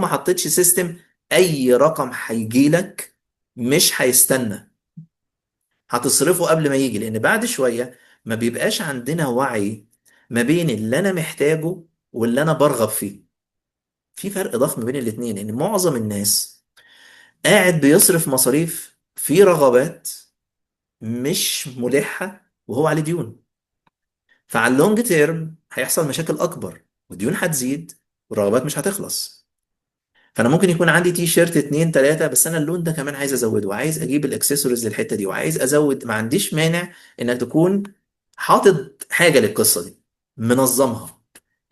ما حطيتش سيستم، اي رقم هيجي لك مش هيستنى، هتصرفه قبل ما يجي. لان بعد شوية ما بيبقاش عندنا وعي ما بين اللي انا محتاجه واللي انا برغب فيه. في فرق ضخم بين الاتنين، ان معظم الناس قاعد بيصرف مصاريف في رغبات مش ملحة وهو عليه ديون. فعلى اللونج تيرم هيحصل مشاكل اكبر، والديون هتزيد، والرغبات مش هتخلص. فانا ممكن يكون عندي تي شيرت اتنين تلاتة، بس انا اللون ده كمان عايز ازوده، وعايز اجيب الاكسسوارز للحتة دي، وعايز ازود. ما عنديش مانع انك تكون حاطط حاجة للقصة دي، منظمها.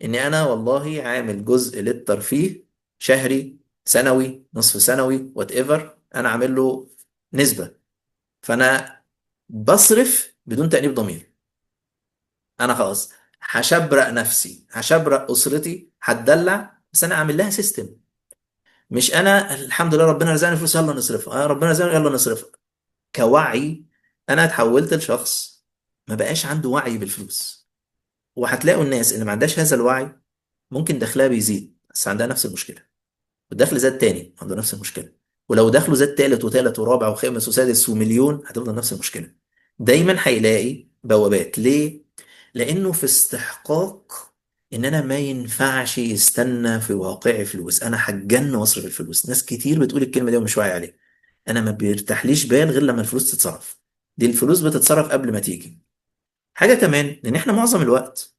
اني انا والله عامل جزء للترفيه شهري، سنوي، نصف سنوي، وات ايفر، انا عامل له نسبة. فانا بصرف بدون تأنيب ضمير. انا خلاص هشبرق نفسي، هشبرق اسرتي، هتدلع، بس انا اعمل لها سيستم. مش انا الحمد لله ربنا رزقني فلوس يلا نصرفها، ربنا رزقني يلا نصرفها. كوعي انا اتحولت لشخص ما بقاش عنده وعي بالفلوس. وهتلاقوا الناس اللي ما عندهاش هذا الوعي ممكن دخلها بيزيد بس عندها نفس المشكله، والدخل زاد تاني عنده نفس المشكله، ولو دخله زاد تالت وتالت ورابع وخامس وسادس ومليون هتفضل نفس المشكله. دايما هيلاقي بوابات. ليه؟ لانه في استحقاق ان انا ما ينفعش يستنى في واقعي فلوس. انا هتجن واصرف الفلوس. ناس كتير بتقول الكلمه دي ومش واعي عليها. انا ما بيرتاحليش بال غير لما الفلوس تتصرف. دي الفلوس بتتصرف قبل ما تيجي. حاجه كمان، ان احنا معظم الوقت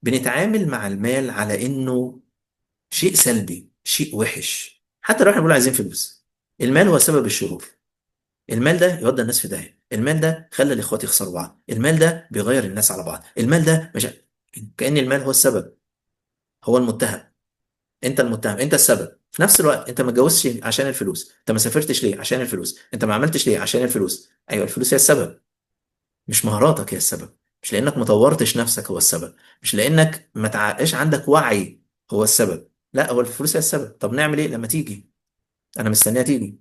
بنتعامل مع المال على انه شيء سلبي، شيء وحش. حتى لو احنا بنقول عايزين فلوس، المال هو سبب الشرور. المال ده يودي الناس في داهيه، المال ده خلى الاخوات يخسروا بعض، المال ده بيغير الناس على بعض، المال ده مش، كأن المال هو السبب، هو المتهم. انت المتهم، انت السبب. في نفس الوقت انت ما اتجوزتش عشان الفلوس، انت ما سافرتش ليه عشان الفلوس، انت ما عملتش ليه عشان الفلوس. ايوه الفلوس هي السبب، مش مهاراتك هي السبب، مش لانك ما طورتش نفسك هو السبب، مش لانك ما تعقش عندك وعي هو السبب. لا، هو الفلوس هي السبب. طب نعمل ايه لما تيجي؟ انا مستنيها تيجي.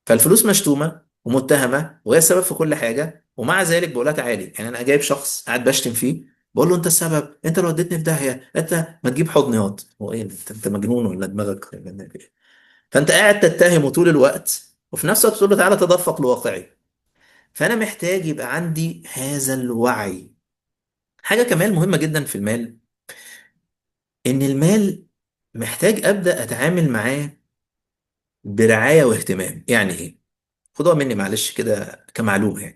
فالفلوس مشتومه ومتهمه وهي السبب في كل حاجه، ومع ذلك بقولها تعالي. يعني انا جايب شخص قاعد بشتم فيه، بقول له انت السبب، انت اللي وديتني في داهيه، انت ما تجيب حضنيات. هو ايه انت مجنون ولا دماغك؟ فانت قاعد تتهمه طول الوقت، وفي نفس الوقت تقول له تعالى تدفق لواقعي. فانا محتاج يبقى عندي هذا الوعي. حاجه كمان مهمه جدا في المال، ان المال محتاج ابدا اتعامل معاه برعايه واهتمام. يعني ايه؟ خدوها مني معلش كده كمعلومه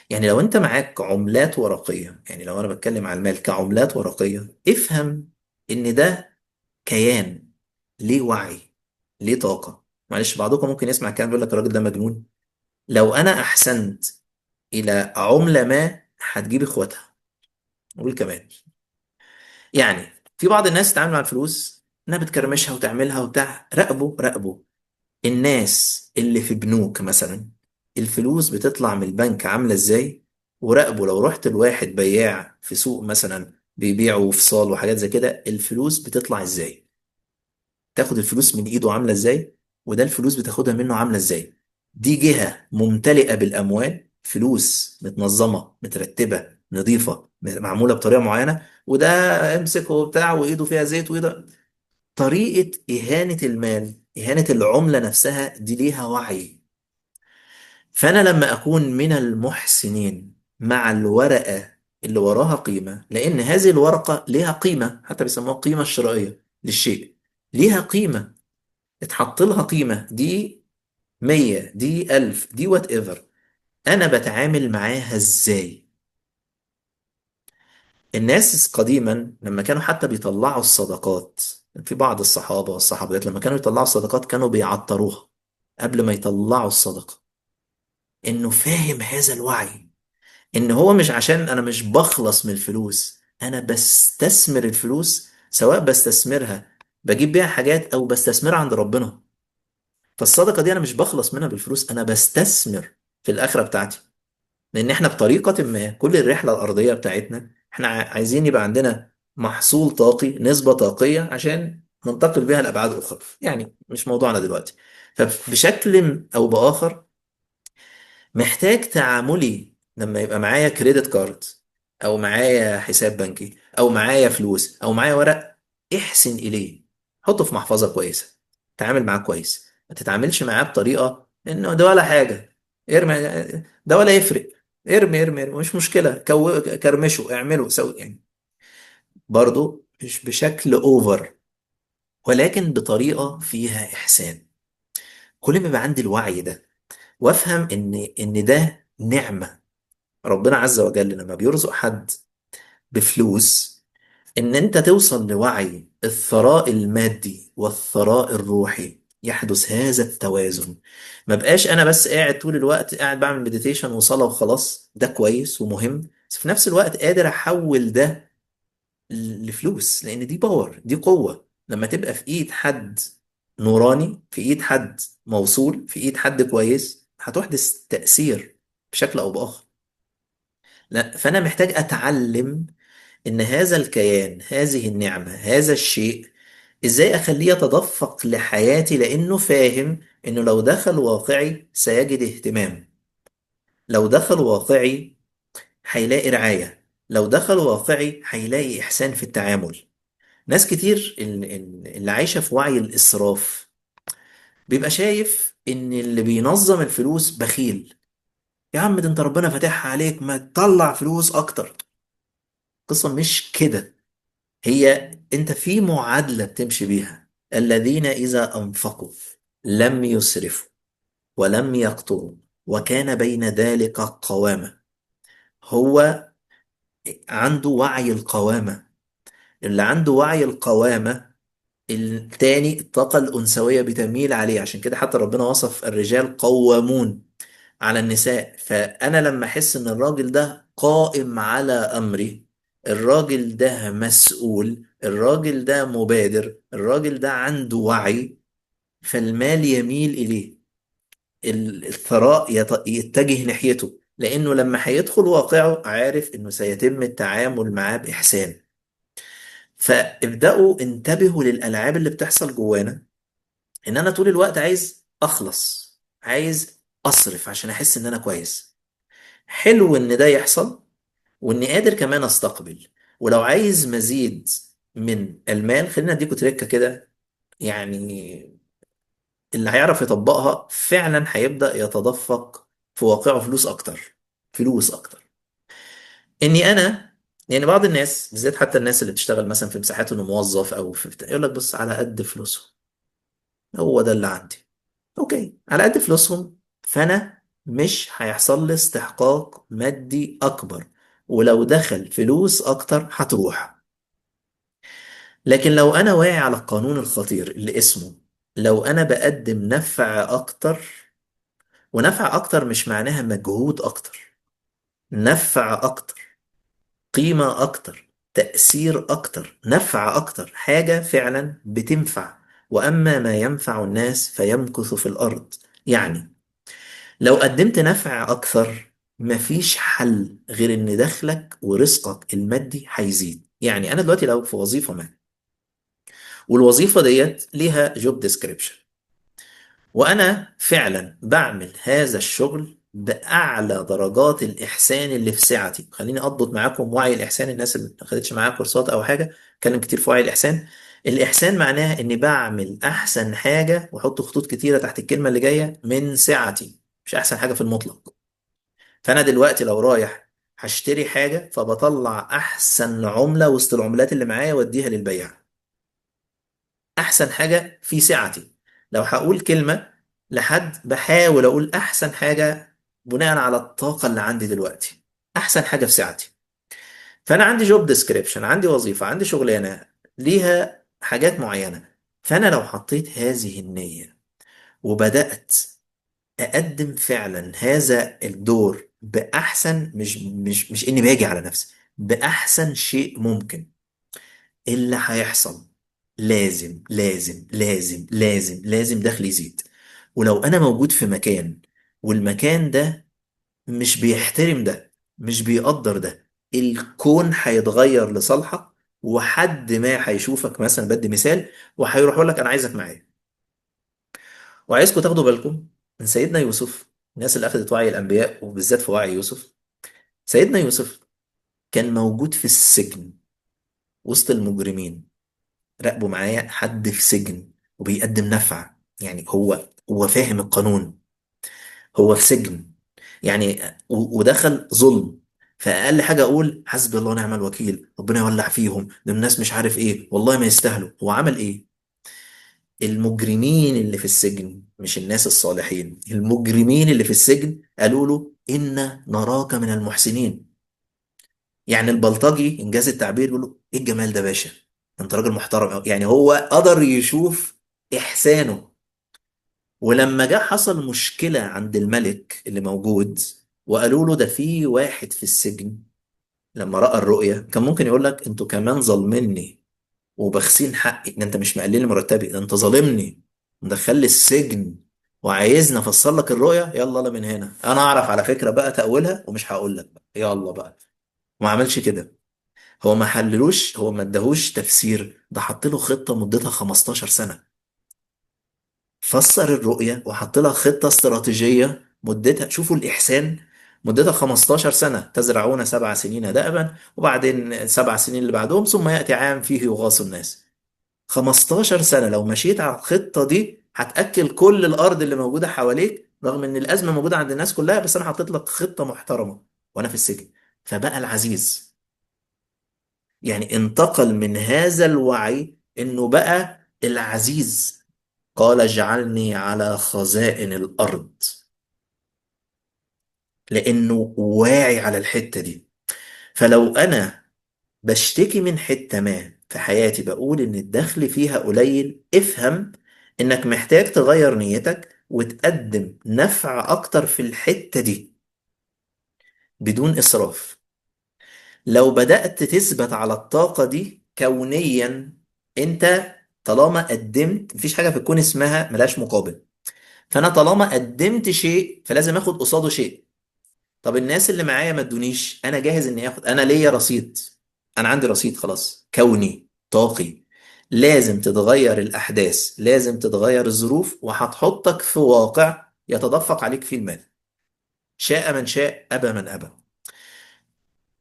يعني لو انت معاك عملات ورقية، يعني لو انا بتكلم عن المال كعملات ورقية، افهم ان ده كيان، ليه وعي، ليه طاقة. معلش بعضكم ممكن يسمع كلام يقول لك الراجل ده مجنون. لو انا احسنت الى عملة ما هتجيب اخواتها. قول كمان. يعني في بعض الناس تتعامل مع الفلوس انها بتكرمشها وتعملها وبتاع. راقبوا الناس اللي في بنوك مثلا، الفلوس بتطلع من البنك عاملة ازاي. وراقبوا لو رحت لواحد بياع في سوق مثلا بيبيعوا فصال وحاجات زي كده، الفلوس بتطلع ازاي، تاخد الفلوس من ايده عاملة ازاي، وده الفلوس بتاخدها منه عاملة ازاي. دي جهة ممتلئة بالأموال، فلوس متنظمة مترتبة نظيفة معمولة بطريقة معينة، وده امسك وبتاع وإيده فيها زيت وإيده. طريقة إهانة المال، إهانة العملة نفسها دي ليها وعي. فأنا لما أكون من المحسنين مع الورقة اللي وراها قيمة، لأن هذه الورقة ليها قيمة، حتى بيسموها القيمة الشرائية للشيء، ليها قيمة، اتحط لها قيمة، دي 100، دي 1000، دي وات ايفر. أنا بتعامل معاها إزاي؟ الناس قديما لما كانوا حتى بيطلعوا الصدقات، في بعض الصحابة والصحابيات لما كانوا يطلعوا الصدقات كانوا بيعطروها قبل ما يطلعوا الصدقة. انه فاهم هذا الوعي، ان هو مش عشان انا مش بخلص من الفلوس، انا بستثمر الفلوس، سواء بستثمرها بجيب بيها حاجات او بستثمرها عند ربنا. فالصدقة دي انا مش بخلص منها بالفلوس، انا بستثمر في الاخرة بتاعتي. لان احنا بطريقة ما كل الرحلة الارضية بتاعتنا احنا عايزين يبقى عندنا محصول طاقي، نسبة طاقية، عشان ننتقل بيها لابعاد اخرى. يعني مش موضوعنا دلوقتي. فبشكل او باخر محتاج تعاملي لما يبقى معايا كريدت كارد، او معايا حساب بنكي، او معايا فلوس، او معايا ورق، احسن اليه، حطه في محفظة كويسة. تعامل معاه كويس، ما تتعاملش معاه بطريقة انه ده ولا حاجة، ارمي، ده ولا يفرق، ارمي ارمي ارمي مش مشكلة، كرمشه، اعمله، سوي يعني. برضو مش بشكل اوفر، ولكن بطريقة فيها احسان. كل ما يبقى عندي الوعي ده، وافهم ان ده نعمة، ربنا عز وجل لما بيرزق حد بفلوس، ان انت توصل لوعي الثراء المادي والثراء الروحي، يحدث هذا التوازن. ما بقاش انا بس قاعد طول الوقت قاعد بعمل مديتيشن وصلاة وخلاص، ده كويس ومهم، بس في نفس الوقت قادر احول ده لفلوس، لان دي باور، دي قوة لما تبقى في ايد حد نوراني، في ايد حد موصول، في ايد حد كويس، هتحدث تأثير بشكل او بآخر. لا، فانا محتاج اتعلم ان هذا الكيان، هذه النعمة، هذا الشيء، ازاي اخليه يتدفق لحياتي، لانه فاهم انه لو دخل واقعي سيجد اهتمام، لو دخل واقعي هيلاقي رعاية، لو دخل واقعي هيلاقي احسان في التعامل. ناس كتير اللي عايشة في وعي الاسراف بيبقى شايف ان اللي بينظم الفلوس بخيل. يا عم ده انت ربنا فاتحها عليك، ما تطلع فلوس اكتر. قصة مش كده. هي انت في معادلة بتمشي بيها: الذين إذا أنفقوا لم يسرفوا ولم يقتروا وكان بين ذلك قوامة. هو عنده وعي القوامة. اللي عنده وعي القوامة، التاني الطاقة الأنثوية بتميل عليه، عشان كده حتى ربنا وصف الرجال قوامون على النساء. فأنا لما أحس إن الراجل ده قائم على أمري، الراجل ده مسؤول، الراجل ده مبادر، الراجل ده عنده وعي، فالمال يميل إليه، الثراء يتجه ناحيته، لأنه لما هيدخل واقعه عارف إنه سيتم التعامل معاه بإحسان. فابدأوا انتبهوا للألعاب اللي بتحصل جوانا، إن أنا طول الوقت عايز أخلص، عايز أصرف عشان أحس إن أنا كويس. حلو ان ده يحصل، واني قادر كمان استقبل. ولو عايز مزيد من المال، خلينا اديكوا تريكه كده، يعني اللي هيعرف يطبقها فعلا هيبدأ يتدفق في واقعه فلوس اكتر، فلوس اكتر. اني انا، يعني بعض الناس بالذات، حتى الناس اللي بتشتغل مثلا في مساحات انه موظف او في بتاع، يقول لك بص على قد فلوسهم، هو ده اللي عندي. اوكي، على قد فلوسهم، فانا مش هيحصل لي استحقاق مادي اكبر، ولو دخل فلوس اكتر هتروح. لكن لو انا واعي على القانون الخطير اللي اسمه، لو انا بقدم نفع اكتر، ونفع اكتر مش معناها مجهود اكتر، نفع اكتر، قيمة اكتر، تأثير اكتر، نفع اكتر، حاجة فعلا بتنفع. واما ما ينفع الناس فيمكث في الارض. يعني لو قدمت نفع أكثر، مفيش حل غير إن دخلك ورزقك المادي هيزيد. يعني أنا دلوقتي لو في وظيفة ما، والوظيفة ديت ليها جوب ديسكريبشن، وأنا فعلا بعمل هذا الشغل بأعلى درجات الإحسان اللي في سعتي. خليني أضبط معاكم وعي الإحسان، الناس اللي ما خدتش معايا كورسات أو حاجة اتكلم كتير في وعي الإحسان. الإحسان معناها إني بعمل أحسن حاجة، وأحط خطوط كتيرة تحت الكلمة اللي جاية، من سعتي، مش أحسن حاجة في المطلق. فانا دلوقتي لو رايح هشتري حاجه، فبطلع احسن عمله وسط العملات اللي معايا واديها للبياع، احسن حاجه في سعتي. لو هقول كلمه لحد، بحاول اقول احسن حاجه بناء على الطاقه اللي عندي دلوقتي، احسن حاجه في سعتي. فانا عندي جوب ديسكريبشن، عندي وظيفه، عندي شغلانه ليها حاجات معينه. فانا لو حطيت هذه النيه وبدات اقدم فعلا هذا الدور باحسن، مش اني باجي على نفسي، باحسن شيء ممكن، اللي هيحصل لازم لازم لازم لازم لازم دخلي يزيد. ولو انا موجود في مكان، والمكان ده مش بيحترم ده، مش بيقدر ده، الكون هيتغير لصالحك. وحد ما هيشوفك مثلا، بدي مثال، وهيروح يقول لك انا عايزك معايا. وعايزكم تاخدوا بالكم من سيدنا يوسف، الناس اللي أخذت وعي الأنبياء وبالذات في وعي يوسف. سيدنا يوسف كان موجود في السجن وسط المجرمين، راقبوا معايا، حد في سجن وبيقدم نفع، يعني هو فاهم القانون، هو في سجن يعني، ودخل ظلم. فأقل حاجة أقول حسبي الله ونعم الوكيل، ربنا يولع فيهم، ده الناس مش عارف إيه، والله ما يستاهلوا. هو عمل إيه؟ المجرمين اللي في السجن، مش الناس الصالحين، المجرمين اللي في السجن قالوا له إنا نراك من المحسنين. يعني البلطجي إنجاز التعبير يقول له إيه الجمال ده يا باشا، أنت راجل محترم أوي. يعني هو قدر يشوف إحسانه. ولما جه حصل مشكلة عند الملك اللي موجود، وقالوا له ده في واحد في السجن، لما رأى الرؤية كان ممكن يقول لك انتوا كمان ظالميني وبخسين حقي، ده انت مش مقلل لي مرتبي، ده انت ظالمني مدخلي السجن وعايزني افسر لك الرؤية. يلا لا، من هنا انا اعرف على فكرة بقى تأويلها ومش هقول لك بقى، يلا بقى. وما عملش كده. هو ما حللوش، هو ما اداهوش تفسير، ده حط له خطة مدتها 15 سنة. فسر الرؤية وحط لها خطة استراتيجية مدتها، شوفوا الإحسان، مدتها 15 سنة. تزرعون 7 سنين دأبا، وبعدين 7 سنين اللي بعدهم ثم يأتي عام فيه يغاث الناس. 15 سنة لو مشيت على الخطة دي هتأكل كل الأرض اللي موجودة حواليك، رغم إن الأزمة موجودة عند الناس كلها، بس أنا حطيت لك خطة محترمة وأنا في السجن. فبقى العزيز، يعني انتقل من هذا الوعي إنه بقى العزيز. قال اجعلني على خزائن الأرض، لأنه واعي على الحتة دي. فلو أنا بشتكي من حتة ما في حياتي، بقول إن الدخل فيها قليل، افهم إنك محتاج تغير نيتك وتقدم نفع أكتر في الحتة دي بدون إسراف. لو بدأت تثبت على الطاقة دي كونيا، أنت طالما قدمت، مفيش حاجة في الكون اسمها ملهاش مقابل. فأنا طالما قدمت شيء فلازم آخد قصاده شيء. طب الناس اللي معايا ما ادونيش، انا جاهز اني اخد، انا ليا رصيد. انا عندي رصيد خلاص كوني طاقي. لازم تتغير الاحداث، لازم تتغير الظروف، وهتحطك في واقع يتدفق عليك فيه المال. شاء من شاء، ابى من ابى.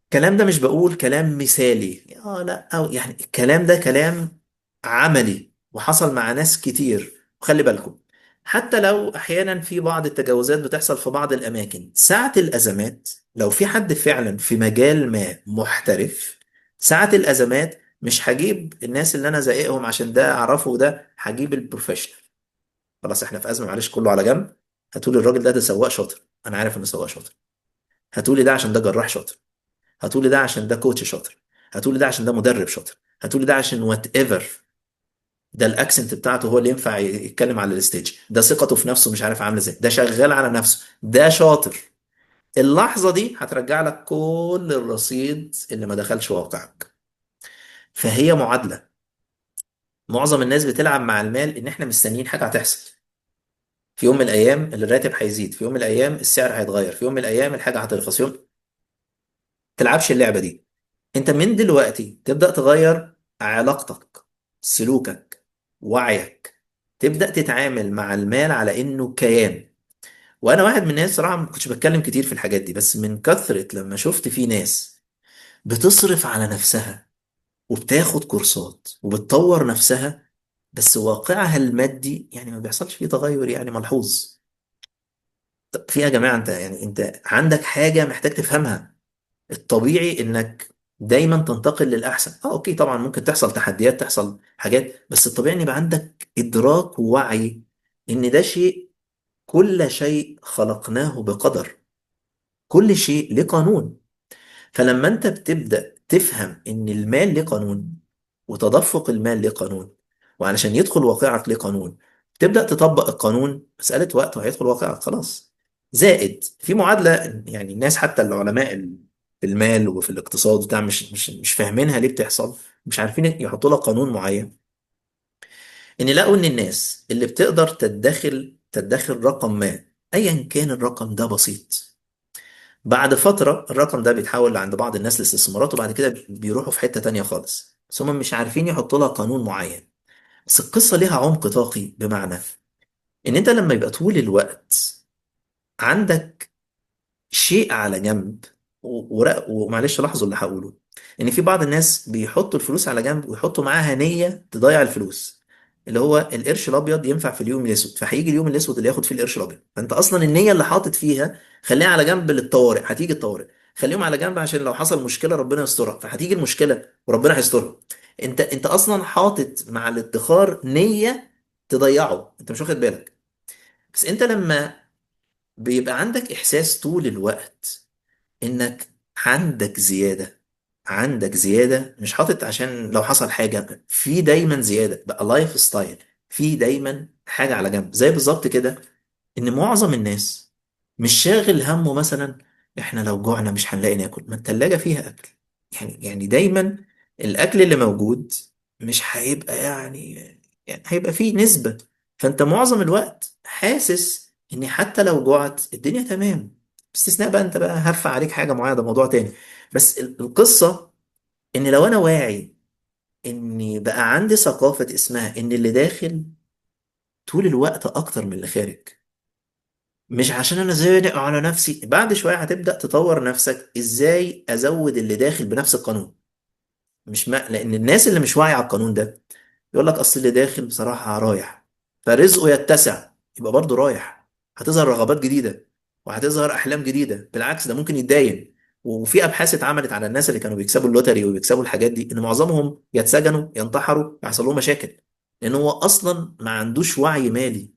الكلام ده مش بقول كلام مثالي، لا، او يعني الكلام ده كلام عملي وحصل مع ناس كتير. وخلي بالكم، حتى لو احيانا في بعض التجاوزات بتحصل في بعض الاماكن ساعة الازمات، لو في حد فعلا في مجال ما محترف، ساعة الازمات مش هجيب الناس اللي انا زائقهم عشان ده اعرفه، ده هجيب البروفيشنال. خلاص احنا في ازمة، معلش كله على جنب. هتقولي الراجل ده سواق شاطر، انا عارف انه سواق شاطر. هتقولي ده عشان ده جراح شاطر. هتقولي ده عشان ده كوتش شاطر. هتقولي ده عشان ده مدرب شاطر. هتقولي ده عشان وات ايفر، ده الاكسنت بتاعته هو اللي ينفع يتكلم على الستيج، ده ثقته في نفسه مش عارف عامله ازاي، ده شغال على نفسه، ده شاطر. اللحظة دي هترجع لك كل الرصيد اللي ما دخلش واقعك. فهي معادلة. معظم الناس بتلعب مع المال ان احنا مستنيين حاجة هتحصل. في يوم من الايام الراتب هيزيد، في يوم من الايام السعر هيتغير، في يوم من الايام الحاجة هترخص. يوم تلعبش اللعبة دي. انت من دلوقتي تبدأ تغير علاقتك، سلوكك، وعيك. تبدأ تتعامل مع المال على انه كيان. وانا واحد من الناس صراحة ما كنتش بتكلم كتير في الحاجات دي، بس من كثرة لما شفت في ناس بتصرف على نفسها وبتاخد كورسات وبتطور نفسها، بس واقعها المادي يعني ما بيحصلش فيه تغير يعني ملحوظ. طب في إيه يا جماعة؟ انت يعني انت عندك حاجة محتاج تفهمها. الطبيعي انك دايما تنتقل للاحسن. اوكي طبعا ممكن تحصل تحديات، تحصل حاجات، بس الطبيعي ان يبقى عندك ادراك ووعي ان ده شيء، كل شيء خلقناه بقدر، كل شيء له قانون. فلما انت بتبدأ تفهم ان المال له قانون، وتدفق المال له قانون، وعلشان يدخل واقعك له قانون، تبدأ تطبق القانون، مسألة وقت وهيدخل واقعك خلاص. زائد في معادلة، يعني الناس حتى العلماء في المال وفي الاقتصاد بتاع مش فاهمينها ليه بتحصل، مش عارفين يحطوا لها قانون معين. ان لقوا ان الناس اللي بتقدر تدخر رقم ما، ايا كان الرقم ده بسيط، بعد فترة الرقم ده بيتحول عند بعض الناس لاستثمارات، وبعد كده بيروحوا في حتة تانية خالص، بس هم مش عارفين يحطوا لها قانون معين. بس القصة ليها عمق طاقي، بمعنى ان انت لما يبقى طول الوقت عندك شيء على جنب، ومعلش لاحظوا اللي هقوله، ان في بعض الناس بيحطوا الفلوس على جنب ويحطوا معاها نية تضيع الفلوس. اللي هو القرش الابيض ينفع في اليوم الاسود، فهيجي اليوم الاسود اللي ياخد فيه القرش الابيض. فانت اصلا النيه اللي حاطط فيها خليها على جنب للطوارئ، هتيجي الطوارئ. خليهم على جنب عشان لو حصل مشكله ربنا يسترها، فهتيجي المشكله وربنا هيسترها. انت اصلا حاطط مع الادخار نيه تضيعه، انت مش واخد بالك. بس انت لما بيبقى عندك احساس طول الوقت انك عندك زياده، عندك زياده مش حاطط عشان لو حصل حاجه، في دايما زياده بقى لايف ستايل، في دايما حاجه على جنب. زي بالظبط كده ان معظم الناس مش شاغل همه مثلا احنا لو جوعنا مش هنلاقي ناكل، ما التلاجة فيها اكل. يعني دايما الاكل اللي موجود مش هيبقى يعني هيبقى فيه نسبة. فانت معظم الوقت حاسس ان حتى لو جوعت الدنيا تمام. باستثناء بقى انت بقى هرفع عليك حاجة معينة، ده موضوع تاني. بس القصة ان لو انا واعي اني بقى عندي ثقافة اسمها ان اللي داخل طول الوقت اكتر من اللي خارج، مش عشان انا زانق على نفسي، بعد شويه هتبدا تطور نفسك ازاي ازود اللي داخل بنفس القانون. مش ما لان الناس اللي مش واعيه على القانون ده يقول لك اصل اللي داخل بصراحه رايح، فرزقه يتسع، يبقى برضه رايح. هتظهر رغبات جديده وهتظهر احلام جديده، بالعكس ده ممكن يتداين. وفي ابحاث اتعملت على الناس اللي كانوا بيكسبوا اللوتري وبيكسبوا الحاجات دي ان معظمهم يتسجنوا ينتحروا يحصل لهم مشاكل، لان هو اصلا ما عندوش وعي مالي.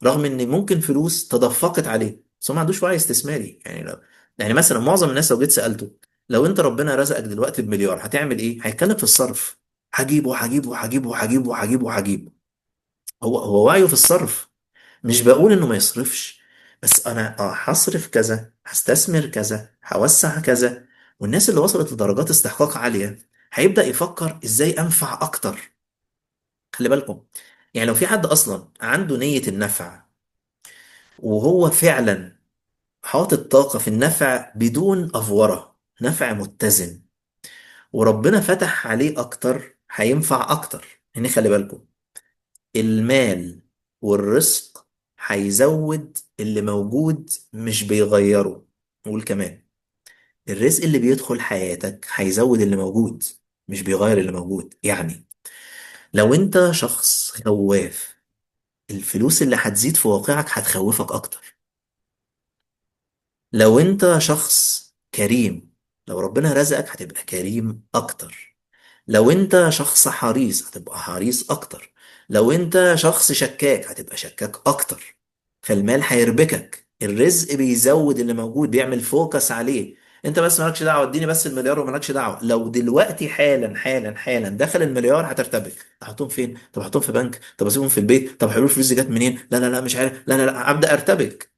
رغم ان ممكن فلوس تدفقت عليه بس هو ما عندوش وعي استثماري. يعني لو يعني مثلا معظم الناس لو جيت سالته لو انت ربنا رزقك دلوقتي بمليار هتعمل ايه، هيتكلم في الصرف. هجيبه هجيبه هجيبه هجيبه هجيبه هجيبه. هو وعيه في الصرف. مش بقول انه ما يصرفش، بس انا هصرف كذا، هستثمر كذا، هوسع كذا. والناس اللي وصلت لدرجات استحقاق عالية هيبدأ يفكر ازاي انفع اكتر. خلي بالكم، يعني لو في حد اصلا عنده نية النفع وهو فعلا حاطط طاقة في النفع بدون افورة، نفع متزن، وربنا فتح عليه اكتر هينفع اكتر. يعني خلي بالكم، المال والرزق هيزود اللي موجود مش بيغيره. نقول كمان الرزق اللي بيدخل حياتك هيزود اللي موجود مش بيغير اللي موجود. يعني لو انت شخص خواف، الفلوس اللي هتزيد في واقعك هتخوفك اكتر. لو انت شخص كريم، لو ربنا رزقك هتبقى كريم اكتر. لو انت شخص حريص هتبقى حريص اكتر. لو انت شخص شكاك هتبقى شكاك اكتر. فالمال هيربكك، الرزق بيزود اللي موجود بيعمل فوكس عليه. انت بس مالكش دعوه، اديني بس المليار ومالكش دعوه. لو دلوقتي حالا حالا حالا دخل المليار هترتبك، احطهم فين؟ طب احطهم في بنك؟ طب اسيبهم في البيت؟ طب حلول الفلوس دي جت منين؟ لا لا لا مش عارف، لا لا لا ابدا ارتبك.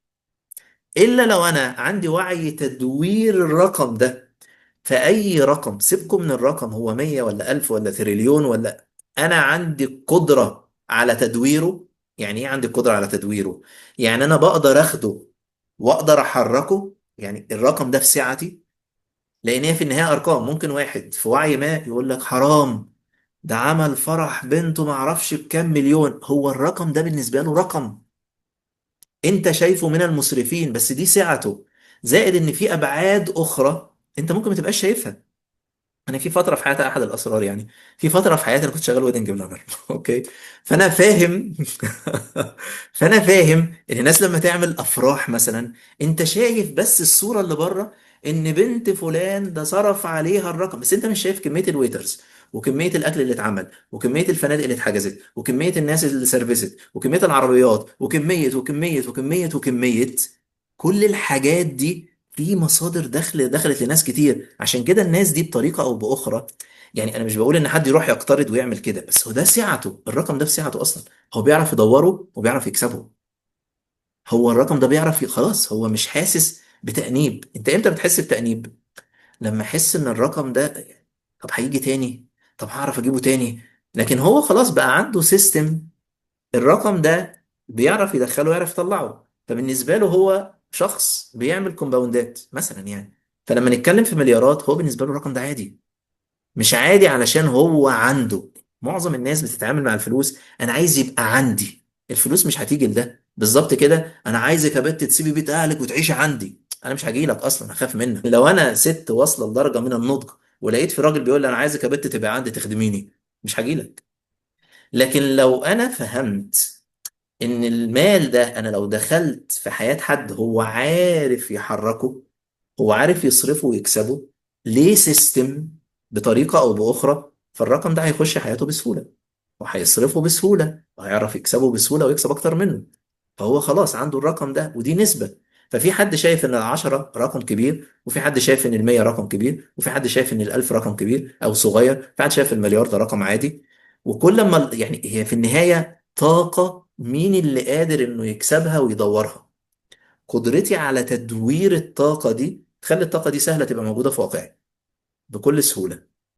الا لو انا عندي وعي تدوير الرقم ده. فأي رقم سيبكم من الرقم هو 100 ولا 1000 ولا تريليون ولا، أنا عندي القدرة على تدويره. يعني إيه عندي القدرة على تدويره؟ يعني أنا بقدر أخده وأقدر أحركه. يعني الرقم ده في سعتي، لأن هي في النهاية أرقام. ممكن واحد في وعي ما يقول لك حرام، ده عمل فرح بنته معرفش بكام مليون، هو الرقم ده بالنسبة له رقم أنت شايفه من المسرفين، بس دي سعته. زائد إن في أبعاد أخرى أنت ممكن ما تبقاش شايفها. انا في فتره في حياتي احد الاسرار يعني، في فتره في حياتي انا كنت شغال ويدنج بلانر اوكي. فانا فاهم فانا فاهم ان الناس لما تعمل افراح مثلا، انت شايف بس الصوره اللي بره، ان بنت فلان ده صرف عليها الرقم، بس انت مش شايف كميه الويترز وكميه الاكل اللي اتعمل وكميه الفنادق اللي اتحجزت وكميه الناس اللي سرفست وكميه العربيات وكميه وكميه وكميه وكميه. كل الحاجات دي في مصادر دخلت لناس كتير. عشان كده الناس دي بطريقة أو بأخرى، يعني أنا مش بقول إن حد يروح يقترض ويعمل كده، بس هو ده سعته، الرقم ده في سعته أصلا. هو بيعرف يدوره وبيعرف يكسبه. هو الرقم ده بيعرف خلاص هو مش حاسس بتأنيب. أنت إمتى بتحس بتأنيب؟ لما أحس إن الرقم ده طب هيجي تاني، طب هعرف أجيبه تاني. لكن هو خلاص بقى عنده سيستم، الرقم ده بيعرف يدخله ويعرف يطلعه. فبالنسبة له هو شخص بيعمل كومباوندات مثلا يعني. فلما نتكلم في مليارات هو بالنسبة له الرقم ده عادي. مش عادي علشان هو عنده. معظم الناس بتتعامل مع الفلوس انا عايز يبقى عندي. الفلوس مش هتيجي لده بالظبط كده. انا عايزك يا بت تسيبي بيت اهلك وتعيشي عندي، انا مش هجي لك اصلا، هخاف منك. لو انا ست واصله لدرجه من النضج ولقيت في راجل بيقول لي انا عايزك يا بت تبقى عندي تخدميني، مش هجي لك. لكن لو انا فهمت ان المال ده انا لو دخلت في حياة حد هو عارف يحركه، هو عارف يصرفه ويكسبه، ليه سيستم بطريقة او باخرى، فالرقم ده هيخش حياته بسهولة، وهيصرفه بسهولة، وهيعرف يكسبه بسهولة ويكسب اكتر منه. فهو خلاص عنده الرقم ده، ودي نسبة. ففي حد شايف ان العشرة رقم كبير، وفي حد شايف ان المية رقم كبير، وفي حد شايف ان الالف رقم كبير او صغير، في حد شايف المليار ده رقم عادي. وكل ما يعني هي في النهاية طاقة، مين اللي قادر انه يكسبها ويدورها؟ قدرتي على تدوير الطاقة دي تخلي الطاقة دي سهلة تبقى موجودة في واقعي بكل سهولة.